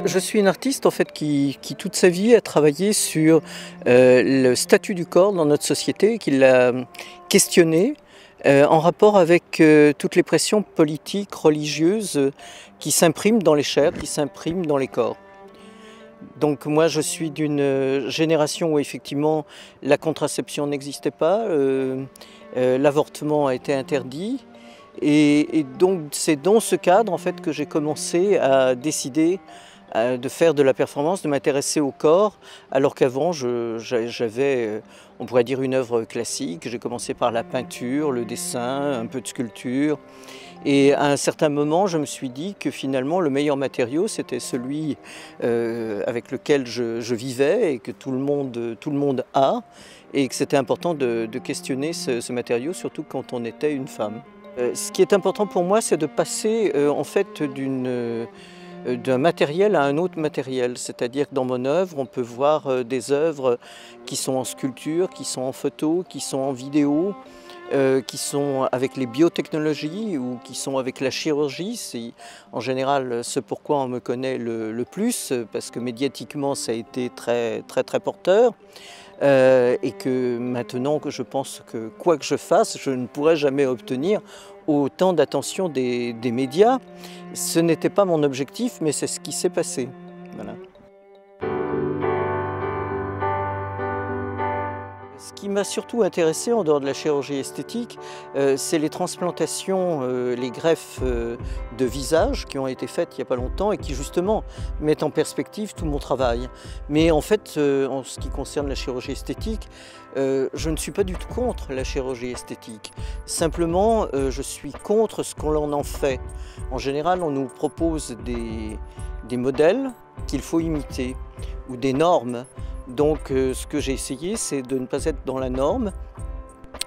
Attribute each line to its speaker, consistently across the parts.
Speaker 1: Je suis une artiste en fait qui toute sa vie a travaillé sur le statut du corps dans notre société, qui l'a questionné en rapport avec toutes les pressions politiques, religieuses qui s'impriment dans les chairs, qui s'impriment dans les corps. Donc moi je suis d'une génération où effectivement la contraception n'existait pas, l'avortement a été interdit. Et donc c'est dans ce cadre en fait que j'ai commencé à décider de faire de la performance, de m'intéresser au corps, alors qu'avant j'avais, on pourrait dire, une œuvre classique. J'ai commencé par la peinture, le dessin, un peu de sculpture. Et à un certain moment, je me suis dit que finalement le meilleur matériau c'était celui avec lequel je vivais et que tout le monde a, et que c'était important de questionner ce matériau, surtout quand on était une femme. Ce qui est important pour moi, c'est de passer en fait d'un matériel à un autre matériel. C'est-à-dire que dans mon œuvre, on peut voir des œuvres qui sont en sculpture, qui sont en photo, qui sont en vidéo, qui sont avec les biotechnologies ou qui sont avec la chirurgie. C'est en général ce pourquoi on me connaît le plus, parce que médiatiquement ça a été très porteur. Et que maintenant que je pense que quoi que je fasse, je ne pourrai jamais obtenir autant d'attention des médias. Ce n'était pas mon objectif, mais c'est ce qui s'est passé. Voilà. Ce qui m'a surtout intéressé en dehors de la chirurgie esthétique, c'est les transplantations, les greffes de visage qui ont été faites il n'y a pas longtemps et qui justement mettent en perspective tout mon travail. Mais en fait, en ce qui concerne la chirurgie esthétique, je ne suis pas du tout contre la chirurgie esthétique. Simplement, je suis contre ce qu'on en fait. En général, on nous propose des modèles qu'il faut imiter ou des normes. Donc ce que j'ai essayé, c'est de ne pas être dans la norme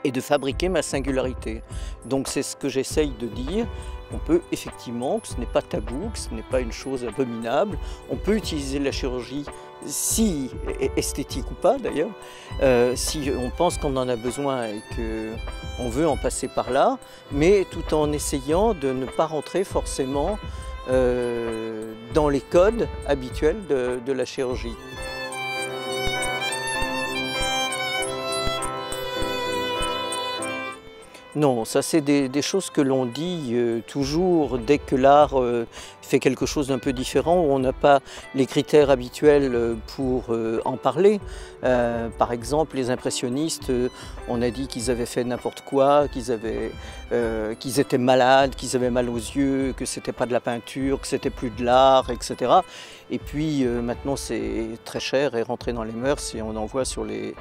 Speaker 1: et de fabriquer ma singularité. Donc c'est ce que j'essaye de dire. On peut effectivement, que ce n'est pas tabou, que ce n'est pas une chose abominable. On peut utiliser la chirurgie, si esthétique ou pas d'ailleurs, si on pense qu'on en a besoin et qu'on veut en passer par là, mais tout en essayant de ne pas rentrer forcément dans les codes habituels de la chirurgie. Non, ça c'est des choses que l'on dit toujours dès que l'art fait quelque chose d'un peu différent, où on n'a pas les critères habituels pour en parler. Par exemple, les impressionnistes, on a dit qu'ils avaient fait n'importe quoi, qu'ils étaient malades, qu'ils avaient mal aux yeux, que c'était pas de la peinture, que c'était plus de l'art, etc. Et puis maintenant c'est très cher et rentré dans les mœurs, et on en voit sur les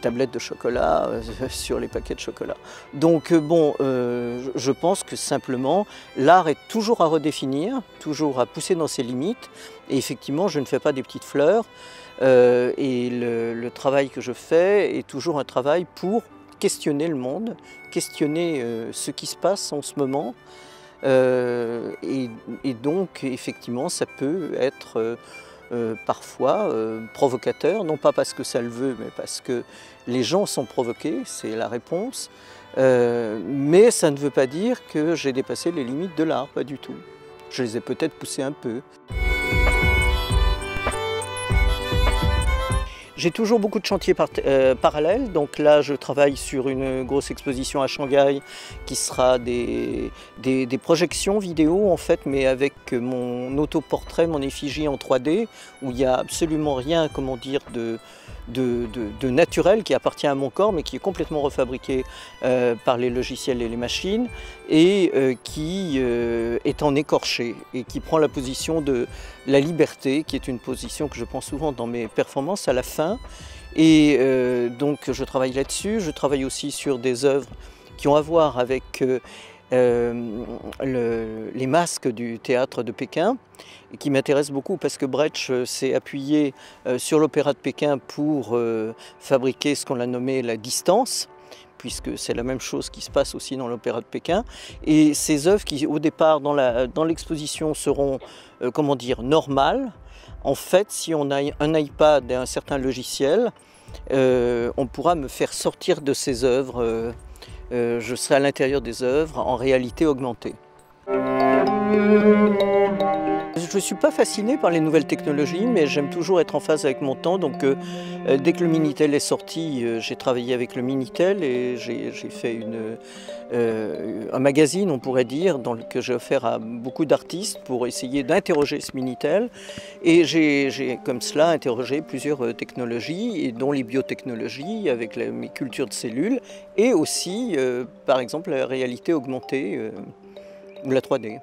Speaker 1: tablettes de chocolat, sur les paquets de chocolat. Donc bon, je pense que simplement l'art est toujours à redéfinir, toujours à pousser dans ses limites, et effectivement je ne fais pas des petites fleurs, et le travail que je fais est toujours un travail pour questionner le monde, questionner ce qui se passe en ce moment, et donc effectivement ça peut être parfois provocateur, non pas parce que ça le veut, mais parce que les gens sont provoqués, c'est la réponse. Mais ça ne veut pas dire que j'ai dépassé les limites de l'art, pas du tout. Je les ai peut-être poussées un peu. J'ai toujours beaucoup de chantiers parallèles, donc là je travaille sur une grosse exposition à Shanghai qui sera des projections vidéo en fait, mais avec mon autoportrait, mon effigie en 3D, où il n'y a absolument rien, comment dire, de naturel qui appartient à mon corps, mais qui est complètement refabriqué par les logiciels et les machines, et qui est en écorché, et qui prend la position de la liberté, qui est une position que je prends souvent dans mes performances à la fin. Et donc je travaille là-dessus. Je travaille aussi sur des œuvres qui ont à voir avec les masques du théâtre de Pékin, et qui m'intéressent beaucoup parce que Brecht s'est appuyé sur l'opéra de Pékin pour fabriquer ce qu'on a nommé la distance, puisque c'est la même chose qui se passe aussi dans l'opéra de Pékin. Et ces œuvres qui, au départ, dans l'exposition, seront, comment dire, normales, en fait, si on a un iPad et un certain logiciel, on pourra me faire sortir de ces œuvres. Je serai à l'intérieur des œuvres en réalité augmentée. Je ne suis pas fasciné par les nouvelles technologies, mais j'aime toujours être en phase avec mon temps. Donc, dès que le Minitel est sorti, j'ai travaillé avec le Minitel et j'ai fait un magazine, on pourrait dire, que j'ai offert à beaucoup d'artistes pour essayer d'interroger ce Minitel. Et j'ai comme cela interrogé plusieurs technologies, et dont les biotechnologies avec mes cultures de cellules, et aussi, par exemple, la réalité augmentée ou la 3D.